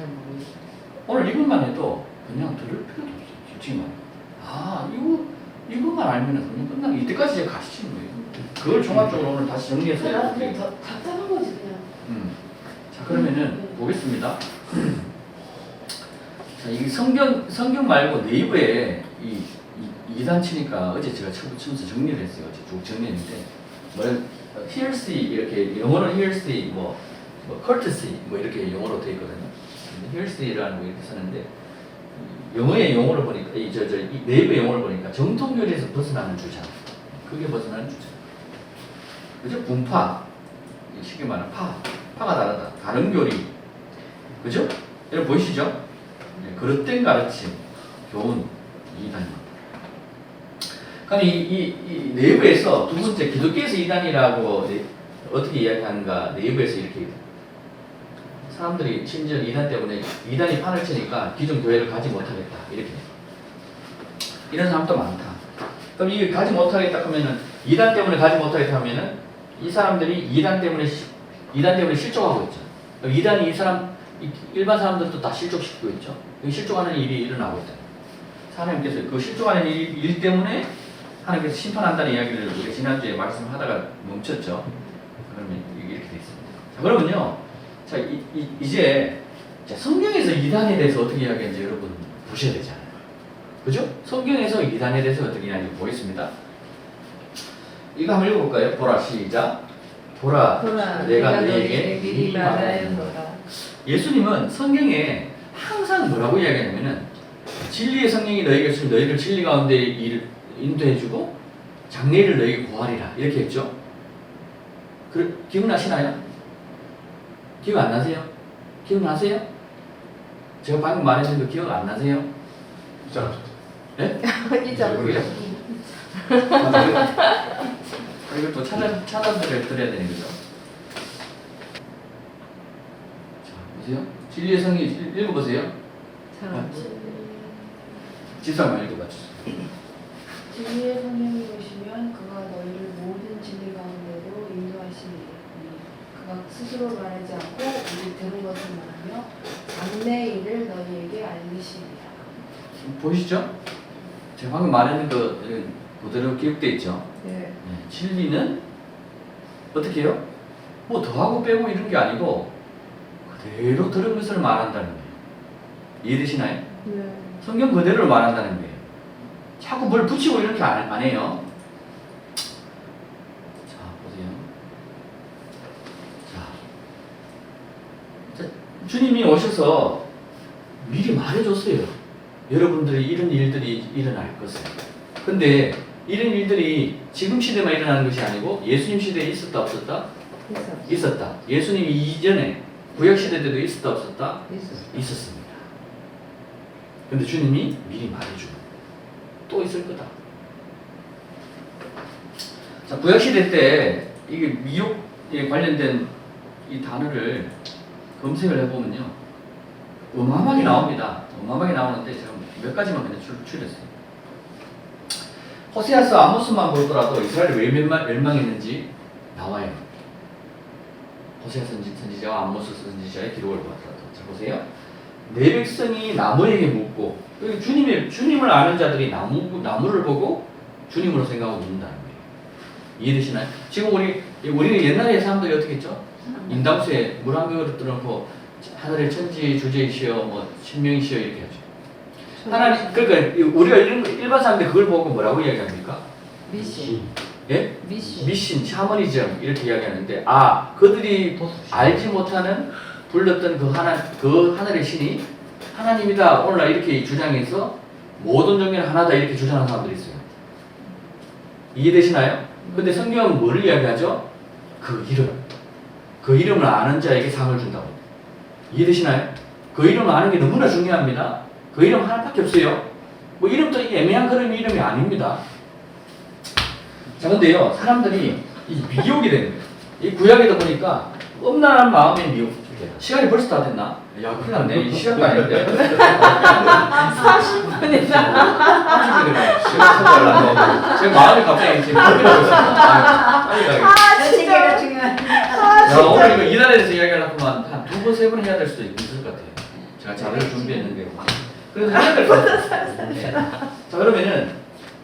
잘 모르겠어요. 오늘 이것만 해도 그냥 들을 필요도 없어요. 솔직히 말해. 이것만 알면은 그냥 끝나. 이때까지 이제 가시는 거예요. 그걸 종합적으로 오늘 다시 정리해서 그냥 해볼게요. 답답한 거지 그냥. 자, 그러면은 보겠습니다. 자, 이 성경 말고 네이버에 이 2단 치니까 어제 제가 처음부터 정리를 했어요. 어제 쭉 정리했는데 hearsay 이렇게 영어로는 hearsay 뭐 courtesy 뭐 이렇게 영어로 되어 있거든요. hearsay라는 거 이렇게 쓰는데 영어의 용어를 보니까 이 네이버 용어를 보니까 정통교리에서 벗어나는 주장, 그게 벗어나는 주장. 그죠? 분파, 쉽게 말하면 파가 다르다. 다른 교리, 그죠? 여러분 보이시죠? 네, 그릇된 가르침, 교훈, 이단입니다. 그럼 이 네이버에서 두 번째 기독교에서 이단이라고 어떻게 이야기하는가? 네이버에서 이렇게 사람들이 심지어 이단 때문에 이단이 판을 치니까 기존 교회를 가지 못하겠다 이렇게 이런 사람도 많다. 그럼 이게 가지 못하겠다 하면은 이단 때문에 가지 못하겠다 하면은 이 사람들이 이단 때문에 실족하고 있죠. 이단이 일반 사람들도 다 실족시키고 있죠. 실족하는 일이 일어나고 있다. 하나님께서 그 실족하는 일 때문에 하나님께서 심판한다는 이야기를 우리가 지난주에 말씀하다가 멈췄죠. 그러면 이렇게 돼 있습니다. 자, 그러면요. 자, 이제 성경에서 이단에 대해서 어떻게 이야기하는지 여러분 보셔야 되잖아요. 그죠? 성경에서 이단에 대해서 어떻게 이야기하는지 보겠습니다. 이거 한번 읽어볼까요? 보라, 시작. 보라, 내가 너에게 미리 말하였노라. 예수님은 성경에 항상 뭐라고 이야기하냐면은 진리의 성령이 너에게 있으면 너희를 진리 가운데 인도해주고 장래를 너에게 고하리라 이렇게 했죠. 기억나시나요? 기억 안 나세요? 기억나세요? 제가 방금 말했던 거 기억 안 나세요? 있잖아. 네? 있잖아. 이걸 또 찾아드려야 되는 거죠. 자, 보세요. 진리의 성이 읽어보세요. 지사만 읽어봐 주세요. 진리의 성령이 오시면 그가 너희를 모든 진리 가운데로 인도하시니 그가 스스로 말하지 않고 우리 들은 것을 말하며 장래 일을 너희에게 알리시리라. 보이시죠? 제가 방금 말했는 거 그대로 기억돼 있죠? 네. 진리는 어떻게 해요? 뭐 더하고 빼고 이런 게 아니고 그대로 들은 것을 말한다는 거예요. 이해되시나요? 네. 성경 그대로를 말한다는 거예요. 자꾸 뭘 붙이고 이렇게 안 해요. 자, 보세요. 자, 주님이 오셔서 미리 말해줬어요. 여러분들이 이런 일들이 일어날 것을. 근데 이런 일들이 지금 시대만 일어나는 것이 아니고 예수님 시대에 있었다 없었다? 있었다. 예수님 이전에 구약 시대 때도 있었다 없었다? 있었습니다. 근데 주님이 미리 말해주고 또 있을 거다. 자, 구약 시대 때 이게 미혹에 관련된 이 단어를 검색을 해보면요, 어마어마하게 나옵니다. 어마어마하게 나오는데 제가 몇 가지만 그냥 추렸어요. 호세아서 아모스만 보더라도 이스라엘이 왜 멸망했는지 나와요. 호세아 선지자와 아모스 선지자의 기록을 보더라도. 자, 보세요. 내 백성이 나무에게 묻고, 주님을 아는 자들이 나무를 보고 주님으로 생각하고 묻는다는 거예요. 이해되시나요? 지금 우리는 옛날에 사람들이 어떻게 했죠? 인당수에 물 한 그릇 들어놓고 하늘의 천지 주제이시여 뭐 신명이시여 이렇게 하죠. 하나님, 그러니까 우리가 일반 사람들 그걸 보고 뭐라고 이야기합니까? 미신. 예? 미신. 샤머니즘 이렇게 이야기하는데, 그들이 알지 못하는 불렀던 그 하늘의 신이 하나님이다 오늘날 이렇게 주장해서 모든 종교는 하나다 이렇게 주장하는 사람들이 있어요. 이해되시나요? 근데 성경은 뭐를 이야기하죠? 그 이름을 아는 자에게 상을 준다고. 이해되시나요? 그 이름을 아는 게 너무나 중요합니다. 그 이름 하나밖에 없어요. 뭐 이름도 애매한 그런 이름이 아닙니다. 자, 근데요, 사람들이 이 미혹이 되는 거예요. 이 구약에다 보니까 엄난한 마음의 미혹. 시간이 벌써 다 됐나? 야, 큰일 났네. 이 시간도 아닌데. 30분이나. 30분이네. 시간 찾아가려고. 제 마음이 갑자기 지금 고민하고 있습니다. 빨리 가야겠다. 시계가 중요해. 야, 오늘 이거 이단에 대해서 이야기하려면 한 2번, 3번 해야 될 수도 있을 것 같아요. 자료를 준비했는데 그래서 해야 될 것 같아요. 네. 자 그러면은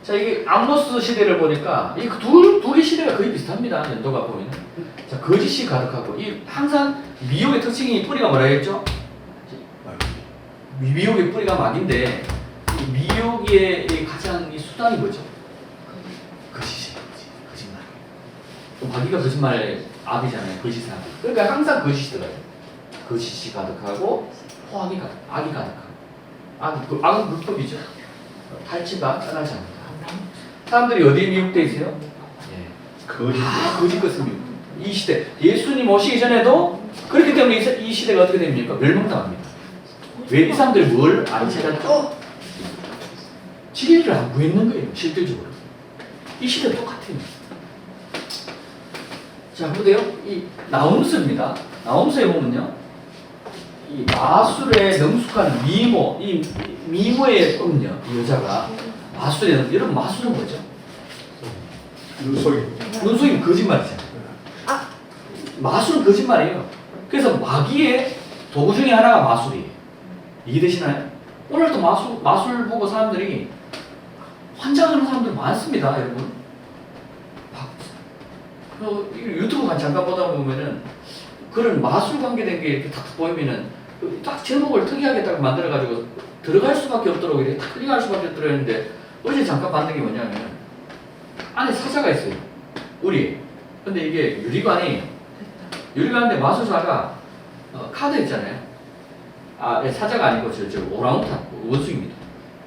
자 이게 암모스 시대를 보니까 이 두 개 시대가 거의 비슷합니다. 연도가 보면 자 거짓이 가득하고 이 항상 미혹의 특징이 뿌리가 뭐라 했죠? 미혹의 뿌리가 막인데 이 미혹의 이 가장 이 수단이 뭐죠? 거짓이에요. 거짓말. 마귀가 거짓말의 압이잖아요. 거짓의 압. 그러니까 항상 거짓이 들어요. 거짓이 가득하고 포악이 가득, 악이 가득하고 악은 불법이죠. 탈취가 떠나지 않는다. 사람들이 어디에 미혹돼 있어요? 예. 거짓 것을 미혹. 이 시대 예수님 오시기 전에도 그렇기 때문에 이 시대가 어떻게 됩니까? 멸망당합니다. 왜 이 사람들이 뭘 안 찾았죠? 진리를 안 구했는 거예요. 실질적으로. 이 시대 똑같아요. 자, 보세요. 이 나홈스입니다. 나홈스에 보면요. 이 마술에 능숙한 미모, 이 미모의 음녀, 이 여자가 마술에, 여러분 마술은 뭐죠? 눈속임 거짓말이잖아요. 마술은 거짓말이에요. 그래서 마귀의 도구 중에 하나가 마술이에요. 이해되시나요? 오늘도 마술 보고 사람들이 환장하는 사람들 많습니다, 여러분. 유튜브 잠깐 보다 보면은 그런 마술 관계된 게 이렇게 딱 보이면은 딱 제목을 특이하게 딱 만들어가지고 들어갈 수밖에 없도록 이렇게 딱 클릭할 수밖에 없도록 했는데 어제 잠깐 봤는 게 뭐냐면 안에 사자가 있어요. 우리. 근데 이게 유리관이에요. 유리관인데 마술사가 카드 있잖아요. 사자가 아니고 저 오랑우탄 원숭이입니다.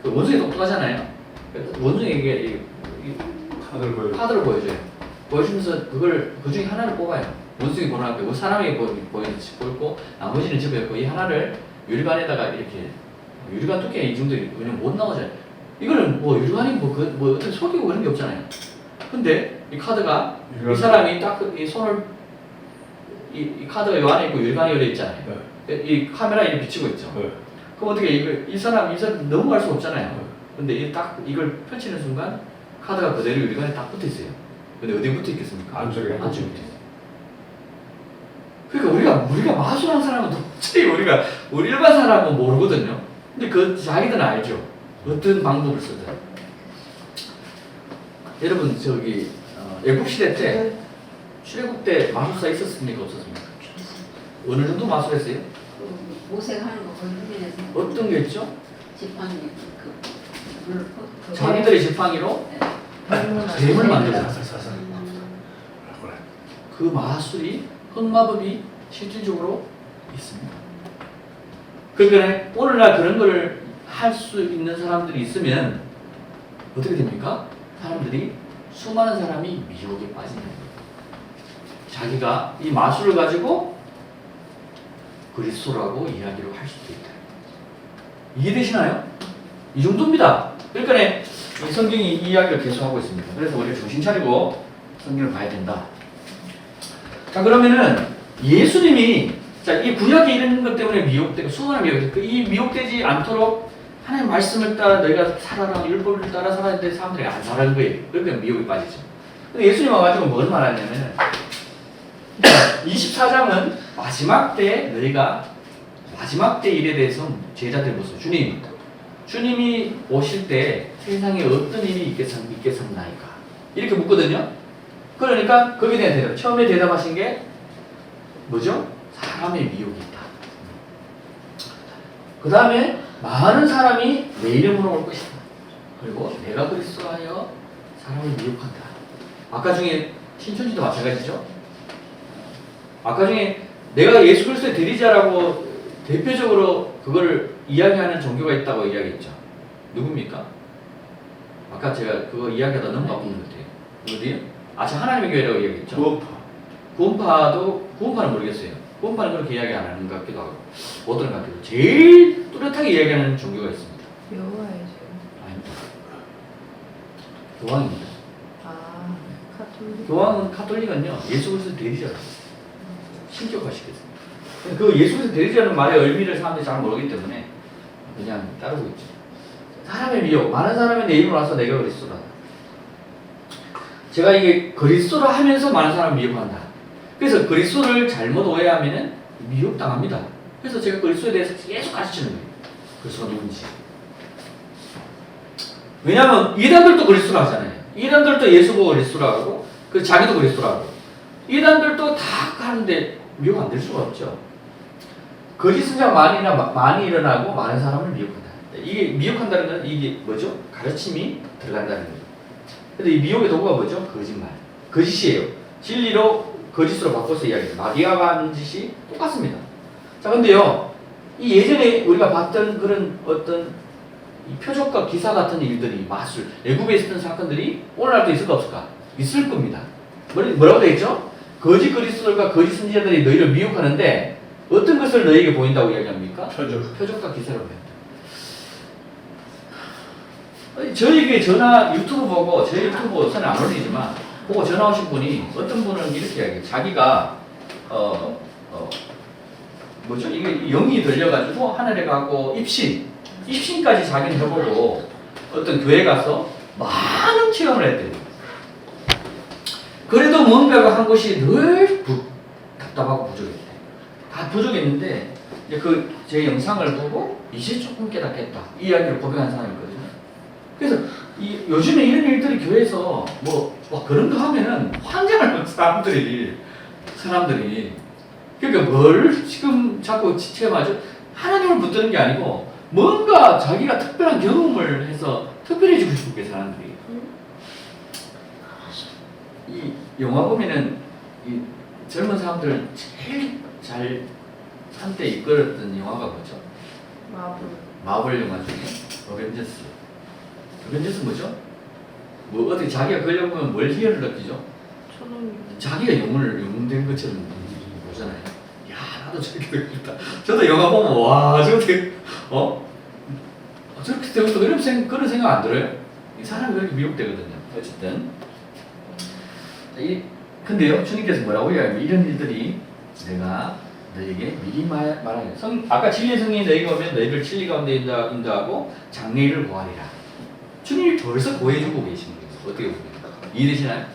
그 원숭이 똑똑하잖아요. 원숭이에게 카드를 보여줘요. 보여주면서 그걸 그 중에 하나를 뽑아요. 원숭이 보는 앞에 사람이 보이고 나머지는 집에 있고 이 하나를 유리관에다가 이렇게 유리관 두께 이 정도 그냥 못 나오잖아요. 이거는 뭐 유리관이 뭐 어떻게 속이고 그런 게 없잖아요. 근데 이 카드가 이 사람이 딱 이 손을 이 카드가 요 안에 있고 유리관이 열려 있잖아요. 네. 이 카메라에 비치고 있죠. 네. 그럼 어떻게 이 사람 넘어갈 수 없잖아요. 네. 근데 딱 이걸 펼치는 순간 카드가 그대로 유리관에 딱 붙어 있어요. 근데 어디에 붙어 있겠습니까? 안쪽에 붙어 있어요. 그러니까 우리가 마술한 사람은 도저히 우리 일반 사람은 모르거든요. 근데 자기들은 알죠. 어떤 방법을 쓰든. 여러분 애국 시대 때 출애굽 때 마술사 있었습니까? 없었습니까? 어느 정도 마술했어요? 모색하는 거 걸리면서 어떤 게 있죠? 지팡이 자기들의 지팡이로 뱀을 만들어요. 그 마술이 흑마법이 실질적으로 있습니다. 그러니까 오늘날 그런 걸 할 수 있는 사람들이 있으면 어떻게 됩니까? 사람들이 수많은 사람이 미혹에 빠지는 거예요. 자기가 이 마술을 가지고 그리스도라고 이야기를 할 수도 있다. 이해되시나요? 이 정도입니다. 그러니까 이 성경이 이 이야기를 계속하고 있습니다. 그래서 우리 정신 차리고 성경을 봐야 된다. 자 그러면은 예수님이 이 구약에 이런 것 때문에 미혹되고 수많은 미혹되고 이 미혹되지 않도록 하나님의 말씀을 따라 너희가 살아라 율법을 따라 살아야 되는데 사람들이 안 살아는 거예요. 그러니까 미혹에 빠지죠. 근데 예수님 와가지고 뭘 말하냐면 24장은 마지막 때 너희가 마지막 때 일에 대해서 제자들 모습 주님이 오실 때 세상에 어떤 일이 있겠습니까? 이렇게 묻거든요. 그러니까 거기에 대한 대답. 처음에 대답하신 게 뭐죠? 사람의 미혹이 있다. 그 다음에 많은 사람이 내 이름으로 올 것이다. 그리고 내가 그리스도라 하여 사람을 미혹한다. 아까 중에 신천지도 마찬가지죠. 아까 중에 내가 예수 그리스도의 대리자라고 대표적으로 그걸 이야기하는 종교가 있다고 이야기했죠. 누굽니까? 아까 제가 그거 이야기하다 넘어가 본 것 같아요. 어디요? 저 하나님의 교회라고 이야기했죠. 구원파는 모르겠어요. 구원파는 그렇게 이야기 안 하는 것 같기도 하고 어떤 것 같기도 하고 제일 뚜렷하게 이야기하는 종교가 있습니다. 여호와의 아닙니다. 교황입니다. 카톨릭. 교황은 카톨릭은요 예수 그리스도 대리자라고 신격화시켰습니다. 그 예수 그리스도 대리자는 말의 의미를 사람들이 잘 모르기 때문에 그냥 따르고 있죠. 사람의 미혹, 많은 사람이 내 입으로 와서 내가 그리스도라다. 제가 이게 그리스도라 하면서 많은 사람을 미혹한다. 그래서 그리스도를 잘못 오해하면 미혹당합니다. 그래서 제가 그리스도에 대해서 계속 가르치는 거예요. 그리스도가 누군지. 왜냐하면 이단들도 그리스도라 하잖아요. 이단들도 예수고 그리스도라고 하고 그 자기도 그리스도라고 하고 이단들도 다 하는데 미혹 안 될 수가 없죠. 거짓 선자가 많이 일어나고 많은 사람을 미혹한다. 이게 미혹한다는 건 이게 뭐죠? 가르침이 들어간다는 거죠. 근데 이 미혹의 도구가 뭐죠? 거짓말. 거짓이에요. 진리로 거짓으로 바꿔서 이야기해요. 마귀가 하는 짓이 똑같습니다. 자, 근데요, 이 예전에 우리가 봤던 그런 어떤 이 표적과 기사 같은 일들이 마술, 애굽에 있었던 사건들이 오늘날도 있을까 없을까? 있을 겁니다. 뭐라고 되어 있죠? 거짓 그리스도들과 거짓 선지자들이 너희를 미혹하는데 어떤 것을 너희에게 보인다고 이야기합니까? 표적과 기사로 보인다. 저에게 전화 유튜브 보고 제 유튜브 선에 안 올리지만 보고 전화 오신 분이 어떤 분은 이렇게 이야기해요. 자기가 뭐죠? 이게 영이 들려가지고 하늘에 가고 입신까지 자기는 해보고 어떤 교회 가서 많은 체험을 했대요. 그래도 뭔가가 한 것이 늘 답답하고 부족했대. 다 부족했는데 이제 제 영상을 보고 이제 조금 깨닫겠다 이 이야기를 고백한 사람이 있거든요. 그래서 요즘에 이런 일들이 교회에서 뭐 그런 거 하면은 환장을 사람들이 그러니까 뭘 지금 자꾸 체험하죠? 하나님을 붙드는 게 아니고 뭔가 자기가 특별한 경험을 해서 특별해지고 싶게 사람들이. 이 영화 보면은 이 젊은 사람들 제일 잘 한때 이끌었던 영화가 뭐죠? 마블 영화 중에 어벤져스. 어벤져스 뭐죠? 뭐 어떻게 자기가 걸려보면 뭘 희열을 느끼죠? 자기가 영웅된 것처럼 보잖아요. 야, 나도 저렇게 되고 싶다. 저도 영화 보면 와, 저렇게 저렇게 되고 싶다 그런 생각 안 들어요? 이 사람이 그렇게 미혹되거든요. 어쨌든 근데요, 주님께서 뭐라고 이야기하면 이런 일들이 내가 너에게 미리 말하는 아까 진리의 성령이 너에게 오면 너희를 진리 가운데 인도하고 장래일을 보아리라. 주님이 벌써 보여주고 계신 거예요. 어떻게 보십니까? 이해되시나요?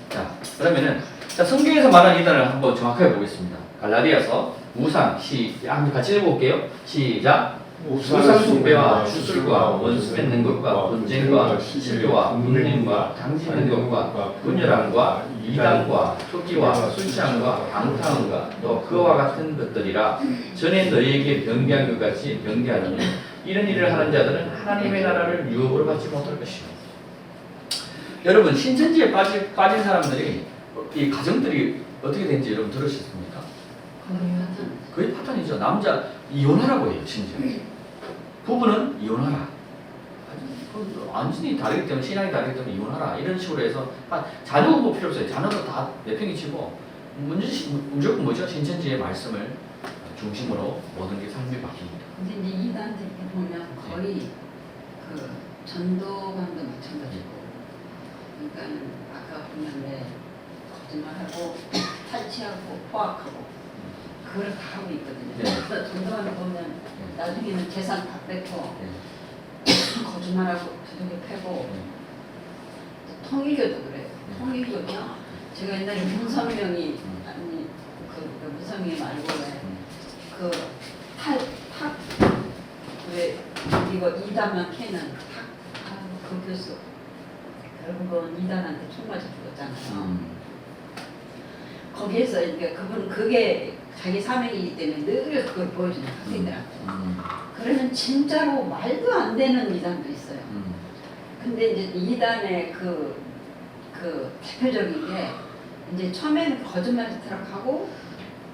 자, 그러면은 성경에서 말한 이단을 한번 정확하게 보겠습니다. 갈라디아서 우상 한번 같이 읽어볼게요. 시작. 우상 숭배와 주술과 원수 맺는 것과 분쟁과 시비와 분냄과 당지는 것과 분열함과 이단과 토기와 술취함과 방탕함과 또 그와 같은 것들이라. 전에 너희에게 변개한 것 같이 변개하느니 이런 일을 하는 자들은 하나님의 나라를 유업으로 받지 못할 것이요. 여러분, 신천지에 빠진 사람들이 이 가정들이 어떻게 되는지 여러분 들으셨습니까? 거의 파탄이죠. 남자 이혼하라고 해요. 심지어 부부는 이혼하라. 완전히 다르기 때문에, 신앙이 다르기 때문에 이혼하라 이런 식으로 해서 자녀가 뭐 필요 없어요. 자녀도 다 내팽이치고 무조건 뭐죠? 신천지의 말씀을 중심으로 모든 게 삶이 바뀝니다. 근데 이제 이단들 보면 거의 그 전도관도 마찬가지고, 그러니까 아까 보면 거짓말하고 탈취하고 포악하고 그걸 다 하고 있거든요. 네. 그래서 전도관 보면 나중에는 재산 다 뺏고 거짓말하고 두둑이 패고. 통일교도 그래요. 통일교도 제가 옛날에 문성명이 아니 그 문성명이 말고 왜 이거 이단만 캐는 그 교수 결국은 이단한테 총 맞아 죽었잖아요. 거기에서 이제 그분 그게 자기 사명이기 때문에 늘 그걸 보여주는 학생들한테. 그러면 진짜로 말도 안 되는 이단도 있어요. 근데 이제 이단의 그 대표적인 게 이제 처음에는 거짓말 짓하라고 하고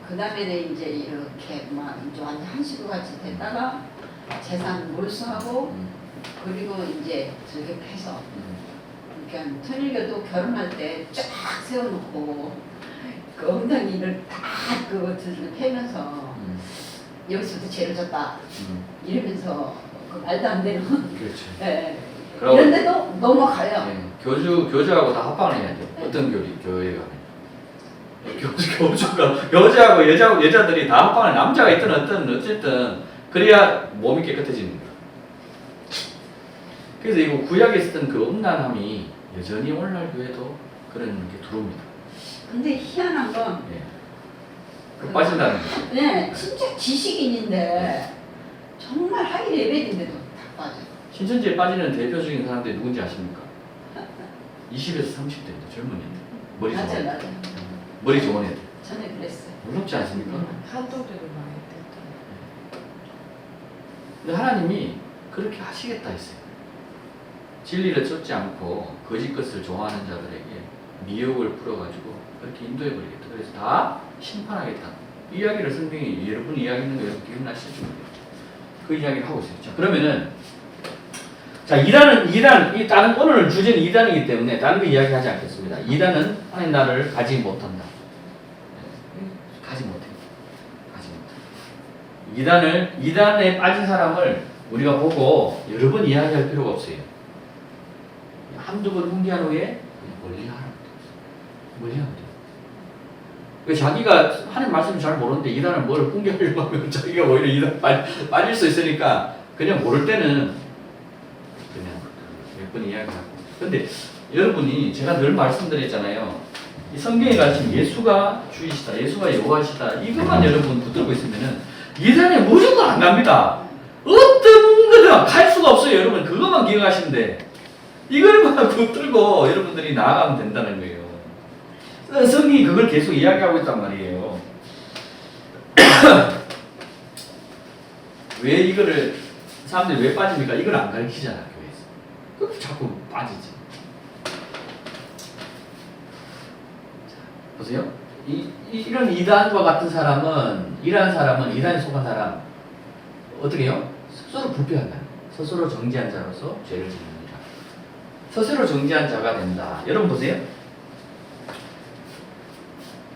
그 다음에는 이제 이렇게 막 이제 완전 한시로 같이 됐다가 재산 몰수하고 그리고 이제 저기 해서 그러니까 천일교도 결혼할 때 쫙 세워놓고 그 엉덩이를 다 그것을 패면서 여기서부터 죄를 졌다 이러면서 그 말도 안 되는 그렇죠. 네. 이런데도 넘어가요. 네. 교주하고 다 합방을 해야 돼요. 어떤 교회가 교주하고 여자들이 다 합방을 남자가 있든 어쨌든 그래야 몸이 깨끗해지는 거예요. 그래서 이거 구약에 있었던 그 음란함이 여전히 오늘날 교회도 그런 게 들어옵니다. 근데 희한한 건 빠진다는 거. 네, 진짜 지식인인데 정말 하이 레벨인데도 다 빠져. 신천지에 빠지는 대표적인 사람들이 누군지 아십니까? 20에서 30대입니다. 젊은 애들. 머리 좋은 맞아, 애들. 맞아. 머리 좋은 애들. 전에 그랬어요. 무섭지 않습니까? 한동들이 많이 됐던. 근데 하나님이 그렇게 하시겠다 했어요. 진리를 쫓지 않고 거짓 것을 좋아하는 자들에게 미혹을 풀어가지고 그렇게 인도해버리겠다. 그래서 다 심판하겠다. 이 이야기를 성경이 여러분 이야기하는 거 여러분 기억나시죠? 그 이야기를 하고 있어요. 자, 그러면은 자, 이단, 이 다른 오늘 주제는 이단이기 때문에 다른 거 이야기하지 않겠습니다. 이단은 하나님 나라를 가지 못한다. 가지 못해. 가지 못해. 이단에 빠진 사람을 우리가 보고 여러 번 이야기할 필요가 없어요. 한두 번 훈계한 후에 멀리 하라고 돼. 멀리 하면 돼. 자기가 하나님 말씀을 잘 모르는데 이단을 뭘 훈계하려고 하면 자기가 오히려 이단 빠질 수 있으니까 그냥 모를 때는 그냥 몇 번 이야기하고. 근데 여러분이 제가 늘 말씀드렸잖아요. 이 성경에 가르친 예수가 주이시다, 예수가 여호와시다 이것만 여러분 붙들고 있으면은 이단에 무조건 안 갑니다. 어떤 거든 갈 수가 없어요. 여러분 그것만 기억하시면 돼. 이걸만 붙들고 여러분들이 나아가면 된다는 거예요. 성경이 그걸 계속 이야기하고 있단 말이에요. 왜 이거를 사람들이 왜 빠집니까? 이걸 안 가르치잖아 교회에서. 그래서 자꾸 빠지지. 보세요. 이런 이단과 같은 사람은 이단에 속한 사람 어떻게 해요? 스스로 부패한다. 스스로 정죄한 자로서 죄를 짓는다. 스스로 정죄한 자가 된다. 여러분 보세요.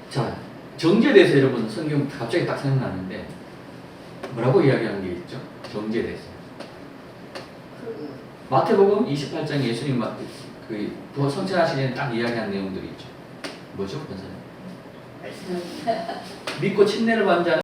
자, 정죄에 대해서 여러분 성경 갑자기 딱 생각나는데 뭐라고 이야기하는 게 있죠? 정죄에 대해서. 마태복음 28장 예수님 그 성천하시는 딱 이야기한 내용들이 있죠. 뭐죠? 권사님? 믿고 침례를 받은 자는